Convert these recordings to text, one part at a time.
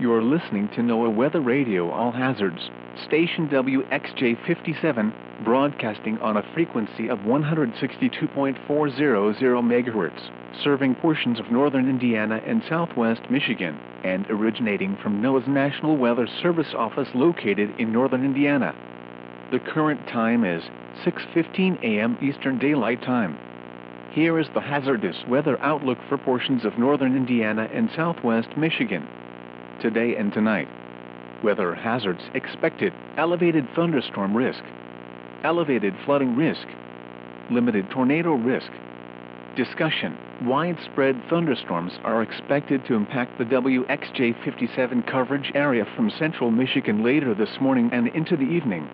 You're listening to NOAA Weather Radio All Hazards, station WXJ57, broadcasting on a frequency of 162.400 MHz, serving portions of northern Indiana and southwest Michigan, and originating from NOAA's National Weather Service office located in northern Indiana. The current time is 6:15 a.m. Eastern Daylight Time. Here is the hazardous weather outlook for portions of northern Indiana and southwest Michigan. Today and tonight. Weather hazards expected: elevated thunderstorm risk, elevated flooding risk, limited tornado risk. Discussion: widespread thunderstorms are expected to impact the WXJ57 coverage area from central Michigan later this morning and into the evening.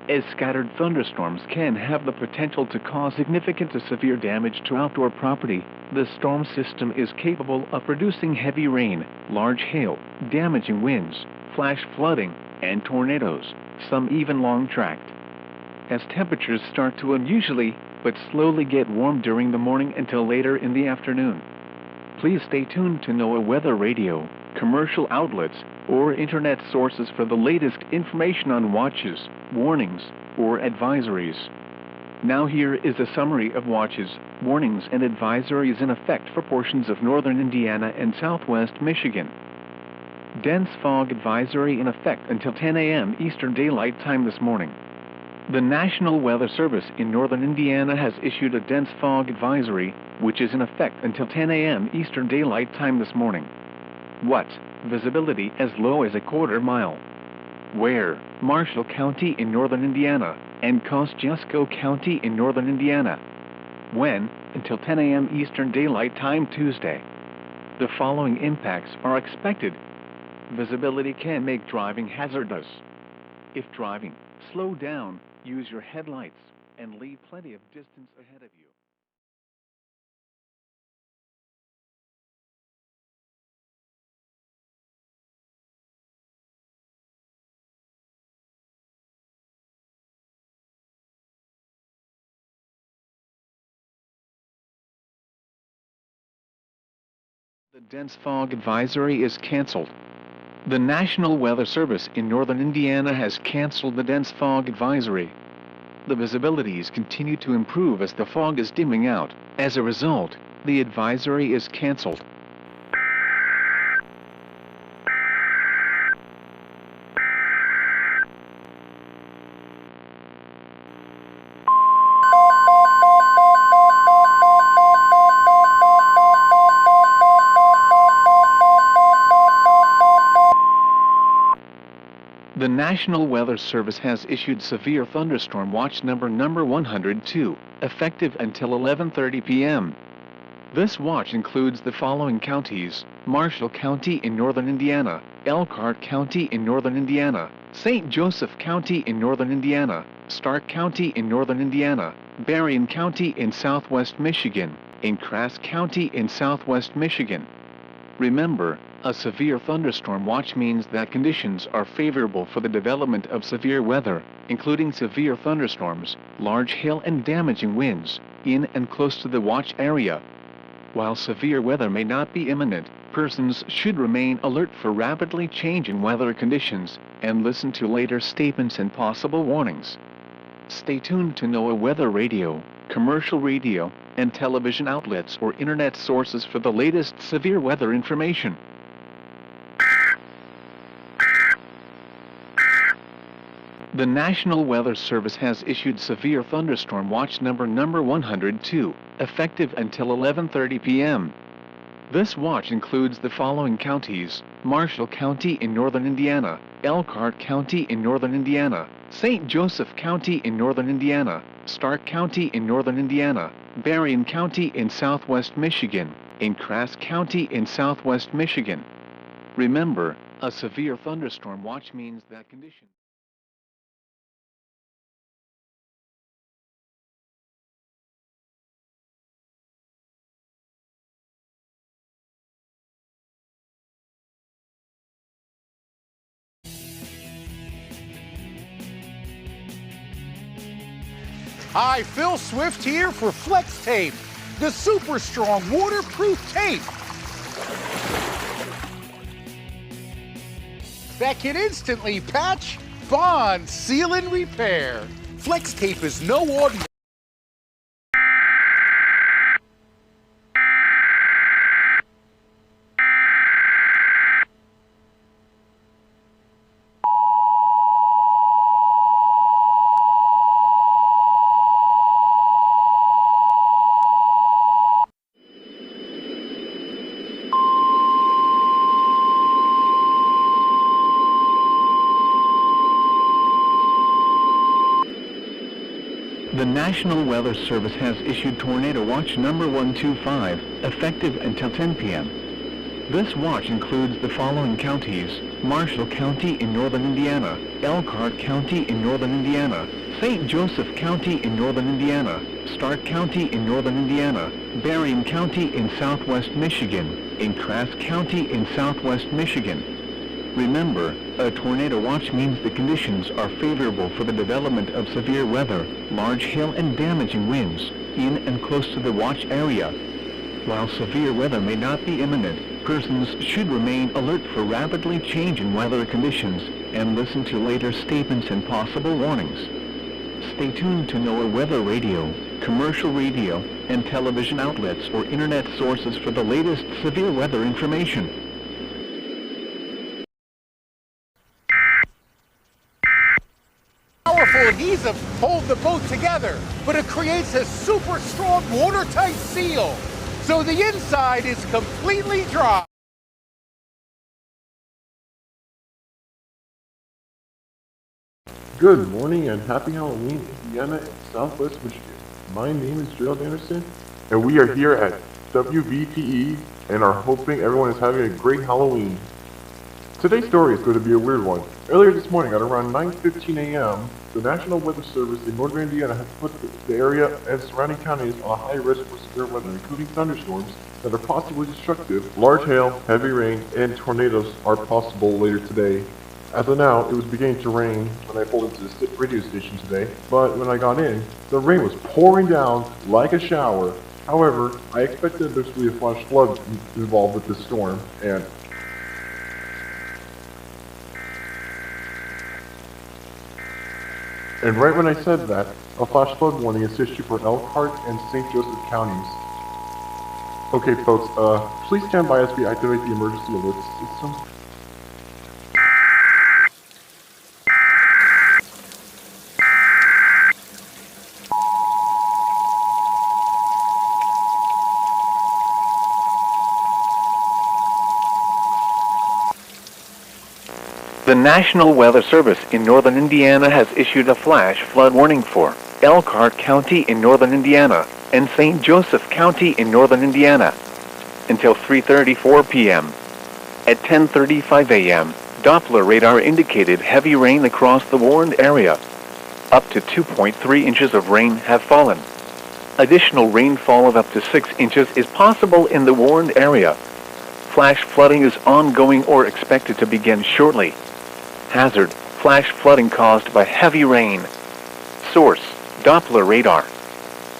As scattered thunderstorms can have the potential to cause significant to severe damage to outdoor property, the storm system is capable of producing heavy rain, large hail, damaging winds, flash flooding, and tornadoes, some even long-tracked. As temperatures start to unusually but slowly get warm during the morning until later in the afternoon. Please stay tuned to NOAA Weather Radio, commercial outlets, or internet sources for the latest information on watches, warnings, or advisories. Now here is a summary of watches, warnings, and advisories in effect for portions of northern Indiana and southwest Michigan. Dense fog advisory in effect until 10 a.m. Eastern Daylight Time this morning. The National Weather Service in northern Indiana has issued a dense fog advisory, which is in effect until 10 a.m. Eastern Daylight Time this morning. What? Visibility as low as a quarter mile. Where? Marshall County in northern Indiana and Kosciuszko County in northern Indiana. When? Until 10 a.m. Eastern Daylight Time Tuesday. The following impacts are expected. Visibility can make driving hazardous. If driving, slow down, use your headlights, and leave plenty of distance ahead of you. The dense fog advisory is canceled. The National Weather Service in northern Indiana has canceled the dense fog advisory. The visibilities continue to improve as the fog is dimming out. As a result, the advisory is canceled. The National Weather Service has issued Severe Thunderstorm Watch number 102, effective until 11:30 p.m. This watch includes the following counties: Marshall County in northern Indiana, Elkhart County in northern Indiana, St. Joseph County in northern Indiana, Stark County in northern Indiana, Berrien County in southwest Michigan, and Cass County in southwest Michigan. Remember, a severe thunderstorm watch means that conditions are favorable for the development of severe weather, including severe thunderstorms, large hail, and damaging winds, in and close to the watch area. While severe weather may not be imminent, persons should remain alert for rapidly changing weather conditions and listen to later statements and possible warnings. Stay tuned to NOAA Weather Radio, commercial radio, and television outlets or internet sources for the latest severe weather information. The National Weather Service has issued Severe Thunderstorm Watch number 102, effective until 11:30 p.m. This watch includes the following counties: Marshall County in northern Indiana, Elkhart County in northern Indiana, St. Joseph County in northern Indiana, Stark County in northern Indiana, Berrien County in southwest Michigan, and Cass County in southwest Michigan. Remember, a severe thunderstorm watch means that condition. Hi, Phil Swift here for Flex Tape, the super strong waterproof tape. that can instantly patch, bond, seal, and repair. Flex tape is no ordinary. The National Weather Service has issued Tornado Watch number 125, effective until 10 p.m. This watch includes the following counties: Marshall County in northern Indiana, Elkhart County in northern Indiana, St. Joseph County in northern Indiana, Stark County in northern Indiana, Berrien County in southwest Michigan, and Trask County in southwest Michigan. Remember, a tornado watch means the conditions are favorable for the development of severe weather, large hail and damaging winds, in and close to the watch area. While severe weather may not be imminent, persons should remain alert for rapidly changing weather conditions and listen to later statements and possible warnings. Stay tuned to NOAA weather radio, commercial radio, and television outlets or internet sources for the latest severe weather information. Powerful adhesive hold the boat together, but it creates a super strong watertight seal, so the inside is completely dry. Good morning and happy Halloween, Indiana and Southwest Michigan. My name is Gerald Anderson, and we are here at WVPE and are hoping everyone is having a great Halloween. Today's story is going to be a weird one. Earlier this morning at around 9:15 a.m., the National Weather Service in northern Indiana has put the area and surrounding counties on a high risk for severe weather, including thunderstorms that are possibly destructive. Large hail, heavy rain, and tornadoes are possible later today. As of now, it was beginning to rain when I pulled into the radio station today, but when I got in, the rain was pouring down like a shower. However, I expected there to be a flash flood involved with this storm, and right when I said that, a flash flood warning is issued for Elkhart and St. Joseph counties. Okay folks, please stand by as we activate the emergency alert system. The National Weather Service in northern Indiana has issued a flash flood warning for Elkhart County in northern Indiana and St. Joseph County in northern Indiana until 3:34 p.m. At 10:35 a.m., Doppler radar indicated heavy rain across the warned area. Up to 2.3 inches of rain have fallen. Additional rainfall of up to 6 inches is possible in the warned area. Flash flooding is ongoing or expected to begin shortly. Hazard: flash flooding caused by heavy rain. Source: Doppler radar.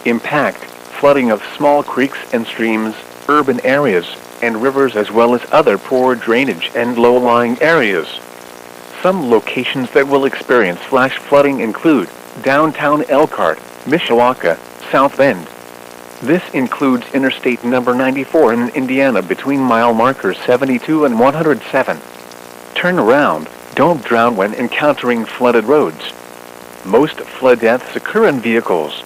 Impact: flooding of small creeks and streams, urban areas, and rivers, as well as other poor drainage and low-lying areas. Some locations that will experience flash flooding include downtown Elkhart, Mishawaka, South Bend. This includes Interstate number 94 in Indiana between mile markers 72 and 107. Turn around. Don't drown when encountering flooded roads. Most flood deaths occur in vehicles.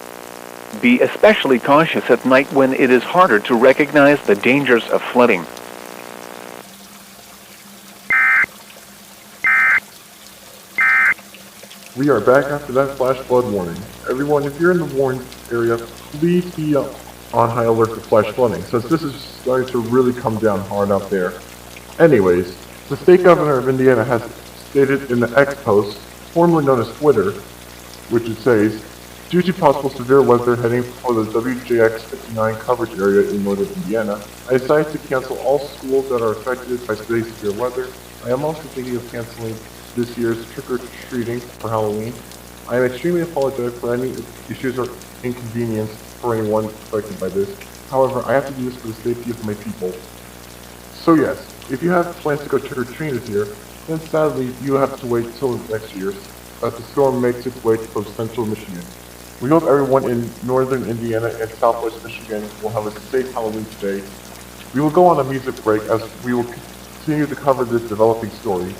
Be especially cautious at night when it is harder to recognize the dangers of flooding. We are back after that flash flood warning. Everyone, if you're in the warned area, please be on high alert for flash flooding, since this is starting to really come down hard out there. Anyways, the state governor of Indiana has stated in the X post, formerly known as Twitter, which it says, due to possible severe weather heading for the WJX 59 coverage area in northern Indiana, I decided to cancel all schools that are affected by today's severe weather. I am also thinking of canceling this year's trick-or-treating for Halloween. I am extremely apologetic for any issues or inconvenience for anyone affected by this. However, I have to do this for the safety of my people. So yes, if you have plans to go trick-or-treating this year, then sadly, you have to wait till next year as the storm makes its way from central Michigan. We hope everyone in northern Indiana and southwest Michigan will have a safe Halloween today. We will go on a music break as we will continue to cover this developing story.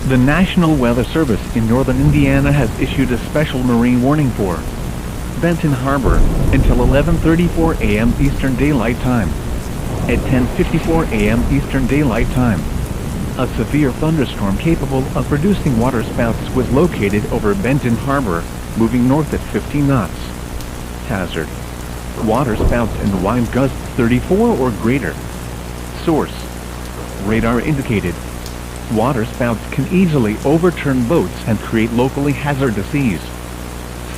The National Weather Service in northern Indiana has issued a special marine warning for Benton Harbor until 11:34 a.m. Eastern Daylight Time. At 10:54 a.m. Eastern Daylight Time, a severe thunderstorm capable of producing waterspouts was located over Benton Harbor, moving north at 50 knots. Hazard: waterspouts and wind gusts 34 or greater. Source: radar indicated. Waterspouts can easily overturn boats and create locally hazardous seas.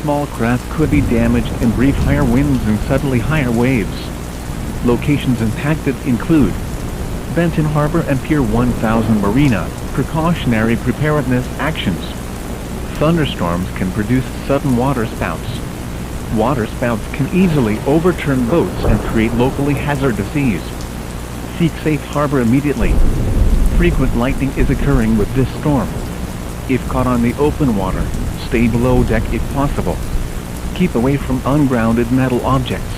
Small craft could be damaged in brief higher winds and suddenly higher waves. Locations impacted include Benton Harbor and Pier 1000 Marina. Precautionary preparedness actions. Thunderstorms can produce sudden waterspouts. Waterspouts can easily overturn boats and create locally hazardous seas. Seek safe harbor immediately. Frequent lightning is occurring with this storm. If caught on the open water, stay below deck if possible. Keep away from ungrounded metal objects.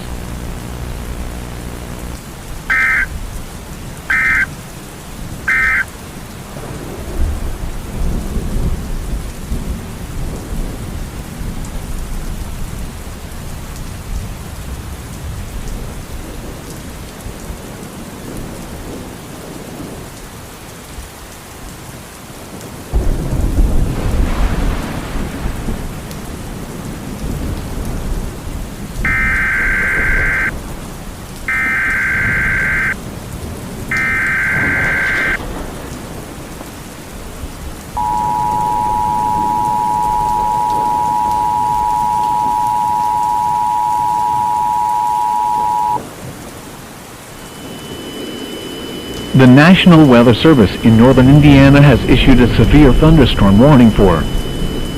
The National Weather Service in northern Indiana has issued a severe thunderstorm warning for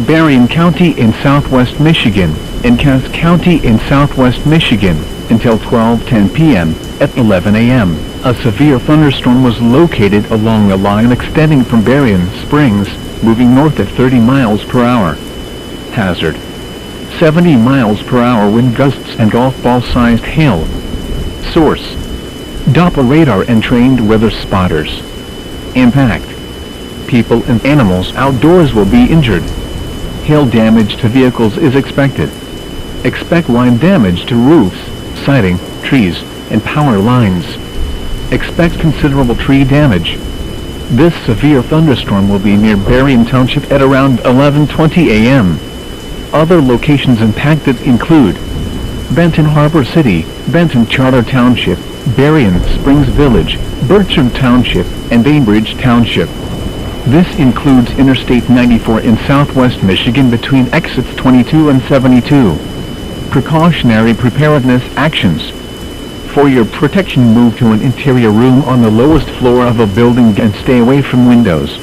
Berrien County in southwest Michigan and Cass County in southwest Michigan until 12:10 p.m. At 11 a.m., a severe thunderstorm was located along a line extending from Berrien Springs, moving north at 30 miles per hour. Hazard: 70 miles per hour wind gusts and golf ball-sized hail. Source: Doppler radar and trained weather spotters. Impact: people and animals outdoors will be injured. Hail damage to vehicles is expected. Expect wind damage to roofs, siding, trees, and power lines. Expect considerable tree damage. This severe thunderstorm will be near Berrien Township at around 11:20 a.m. Other locations impacted include Benton Harbor City, Benton Charter Township, Berrien Springs Village, Bertram Township, and Bainbridge Township. This includes Interstate 94 in southwest Michigan between exits 22 and 72. Precautionary preparedness actions. For your protection, move to an interior room on the lowest floor of a building and stay away from windows.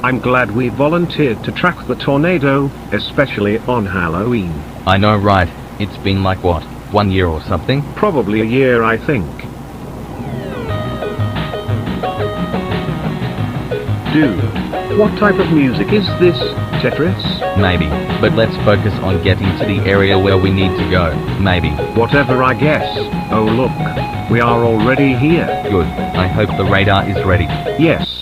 I'm glad we volunteered to track the tornado, especially on Halloween. I know, right? It's been like what, 1 year or something? Probably a year, I think. Do What type of music is this, Tetris? Maybe, but let's focus on getting to the area where we need to go. Maybe. Whatever, I guess. Oh look, we are already here. Good. I hope the radar is ready. Yes.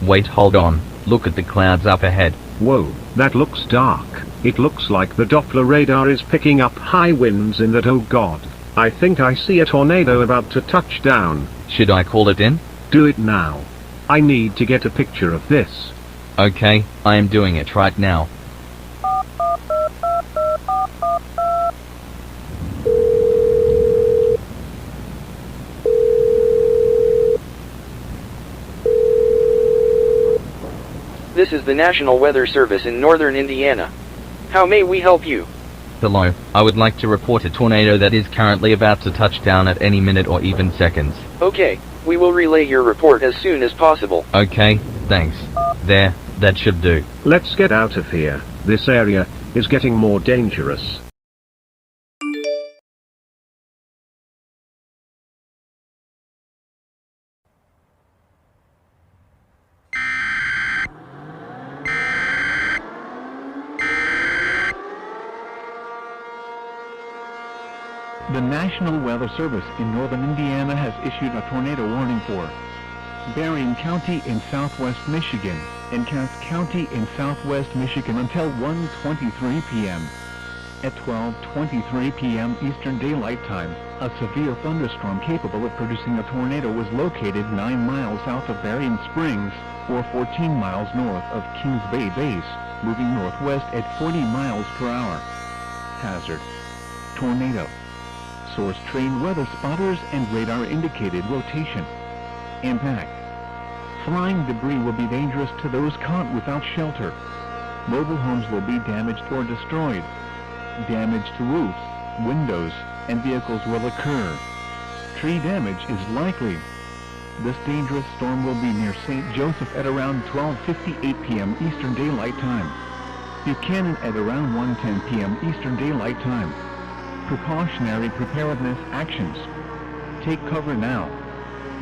Wait, hold on. Look at the clouds up ahead. Whoa, that looks dark. It looks like the Doppler radar is picking up high winds in that. Oh god. I think I see a tornado about to touch down. Should I call it in? Do it now. I need to get a picture of this. Okay, I am doing it right now. This is the National Weather Service in northern Indiana. How may we help you? Hello, I would like to report a tornado that is currently about to touch down at any minute or even seconds. Okay, we will relay your report as soon as possible. Okay, thanks. There, that should do. Let's get out of here. This area is getting more dangerous. The National Weather Service in northern Indiana has issued a tornado warning for Berrien County in southwest Michigan and Cass County in southwest Michigan until 1:23 p.m. At 12:23 p.m. Eastern Daylight Time, a severe thunderstorm capable of producing a tornado was located 9 miles south of Berrien Springs, or 14 miles north of Kings Bay Base, moving northwest at 40 miles per hour. Hazard: tornado. Source: trained weather spotters and radar indicated rotation. Impact: flying debris will be dangerous to those caught without shelter. Mobile homes will be damaged or destroyed. Damage to roofs, windows, and vehicles will occur. Tree damage is likely. This dangerous storm will be near St. Joseph at around 12:58 p.m. Eastern Daylight Time. Buchanan at around 1:10 p.m. Eastern Daylight Time. Precautionary preparedness actions. Take cover now.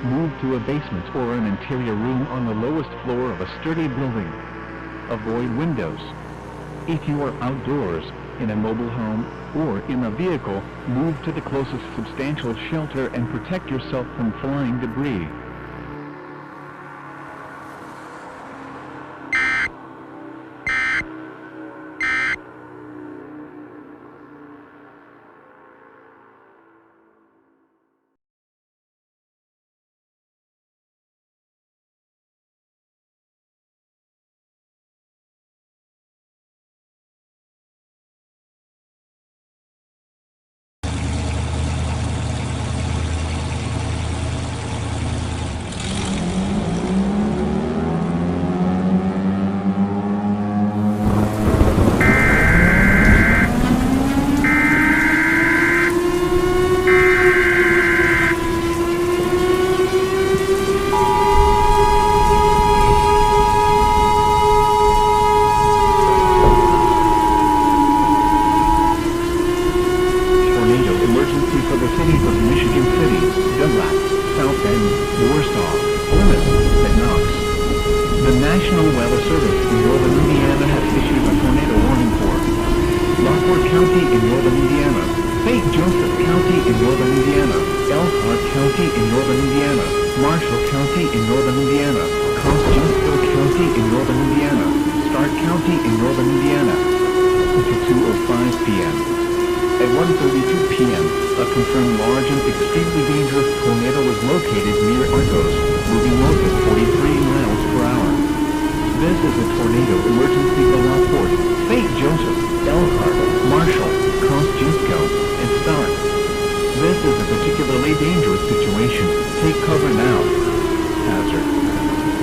Move to a basement or an interior room on the lowest floor of a sturdy building. Avoid windows. If you are outdoors, in a mobile home, or in a vehicle, move to the closest substantial shelter and protect yourself from flying debris.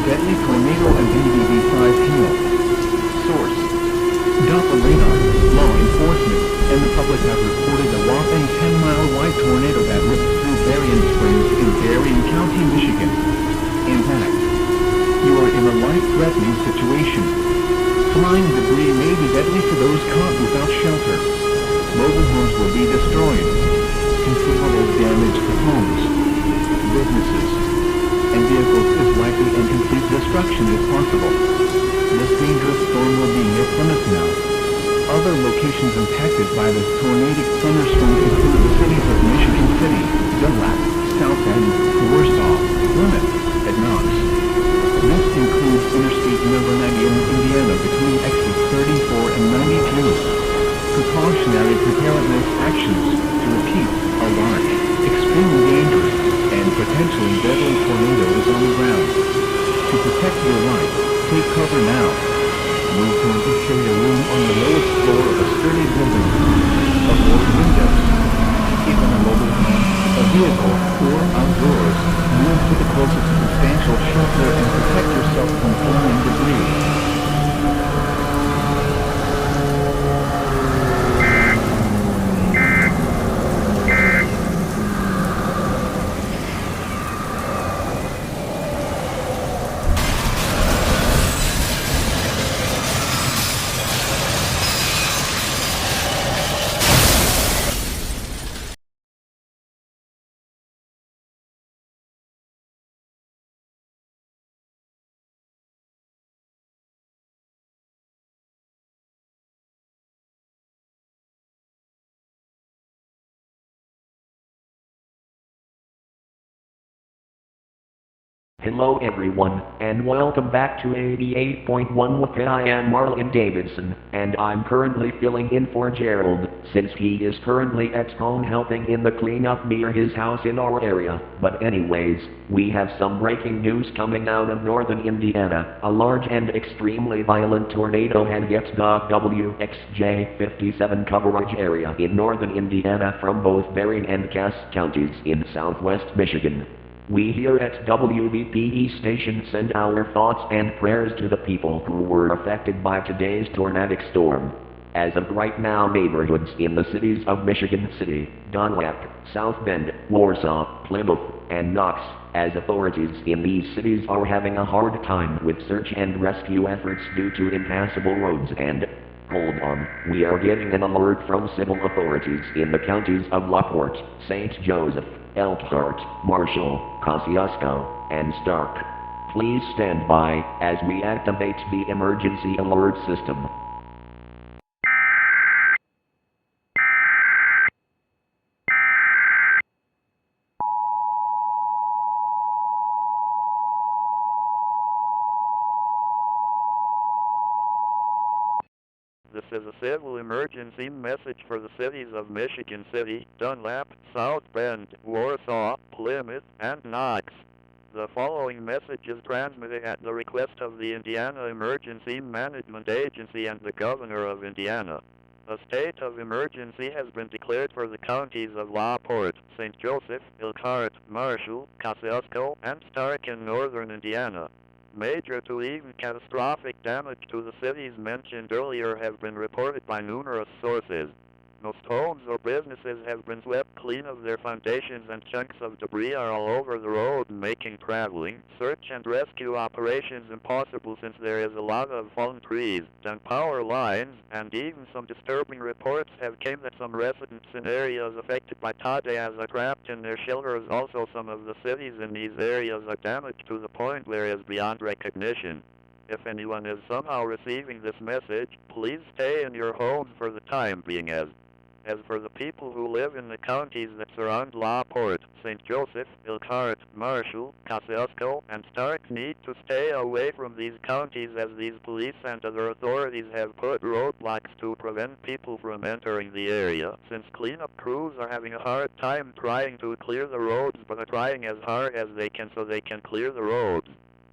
Deadly tornado and NDV 5 hail. Source: Doppler radar, law enforcement, and the public have reported a whopping 10-mile wide tornado that ripped through Berrien Springs in Berrien County, Michigan. Impact: you are in a life-threatening situation. Flying debris may be deadly to those caught without shelter. Mobile homes will be destroyed. Considerable damage to homes, businesses, and vehicles is likely, and complete destruction is possible. This dangerous storm will be near Plymouth now. Other locations impacted by this tornadic thunderstorm include the cities of Michigan City, Dunlap, South Bend, Warsaw, Plymouth, and Knox. This includes Interstate number 90 in Indiana between exits 34 and 92. Precautionary preparedness actions, to repeat, are large, extremely dangerous, and potentially deadly tornado is on the ground. To protect your life, take cover now. Move to an interior room on the lowest floor of a sturdy building. Avoid windows. If in a mobile home, a vehicle, or outdoors, move to the closest substantial shelter and protect yourself from flying debris. Hello everyone, and welcome back to 88.1 with I am Marlon Davidson, and I'm currently filling in for Gerald, since he is currently at home helping in the cleanup near his house in our area. But anyways, we have some breaking news coming out of northern Indiana. A large and extremely violent tornado has hit the WXJ57 coverage area in northern Indiana from both Berrien and Cass counties in southwest Michigan. We here at WBPE station send our thoughts and prayers to the people who were affected by today's tornadic storm. As of right now, neighborhoods in the cities of Michigan City, Dunlap, South Bend, Warsaw, Plymouth, and Knox, as authorities in these cities are having a hard time with search and rescue efforts due to impassable roads and hold on, we are getting an alert from civil authorities in the counties of Lockport, St. Joseph, Elkhart, Marshall, Kosciuszko, and Stark. Please stand by as we activate the emergency alert system. This is a civil emergency message for the cities of Michigan City, Dunlap, South Bend, Warsaw, Plymouth, and Knox. The following message is transmitted at the request of the Indiana Emergency Management Agency and the Governor of Indiana. A state of emergency has been declared for the counties of LaPorte, St. Joseph, Elkhart, Marshall, Kosciuszko, and Stark in northern Indiana. Major to even catastrophic damage to the cities mentioned earlier have been reported by numerous sources. Most homes or businesses have been swept clean of their foundations, and chunks of debris are all over the road, making traveling, search and rescue operations impossible since there is a lot of fallen trees, down power lines, and even some disturbing reports have came that some residents in areas affected by tornadoes are trapped in their shelters. Also, some of the cities in these areas are damaged to the point where it is beyond recognition. If anyone is somehow receiving this message, please stay in your homes for the time being. As for the people who live in the counties that surround LaPorte, St. Joseph, Elkhart, Marshall, Kosciuszko, and Stark need to stay away from these counties, as these police and other authorities have put roadblocks to prevent people from entering the area, since cleanup crews are having a hard time trying to clear the roads, but are trying as hard as they can so they can clear the roads.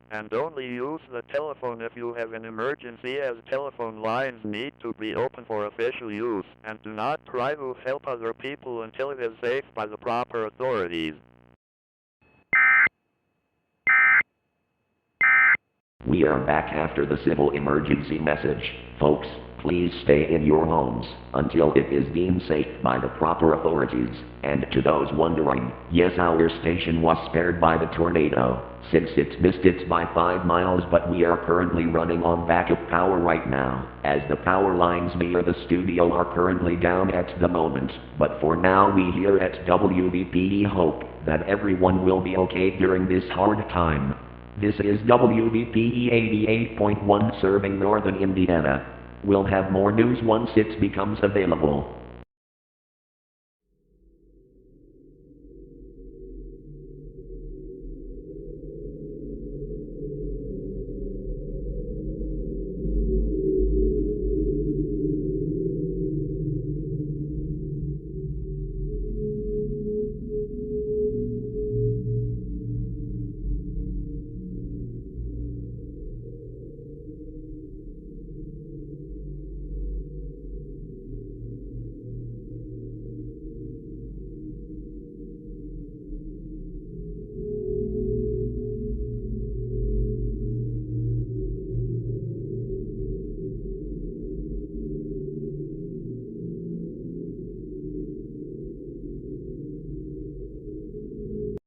And only use the telephone if you have an emergency, as telephone lines need to be open for official use, and do not try to help other people until it is safe by the proper authorities. We are back after the civil emergency message. Folks, please stay in your homes until it is deemed safe by the proper authorities. And to those wondering, yes, our station was spared by the tornado, since it missed it by 5 miles, but we are currently running on backup power right now, as the power lines near the studio are currently down at the moment. But for now, we here at WBPE hope that everyone will be okay during this hard time. This is WBPE 88.1 serving Northern Indiana. We'll have more news once it becomes available.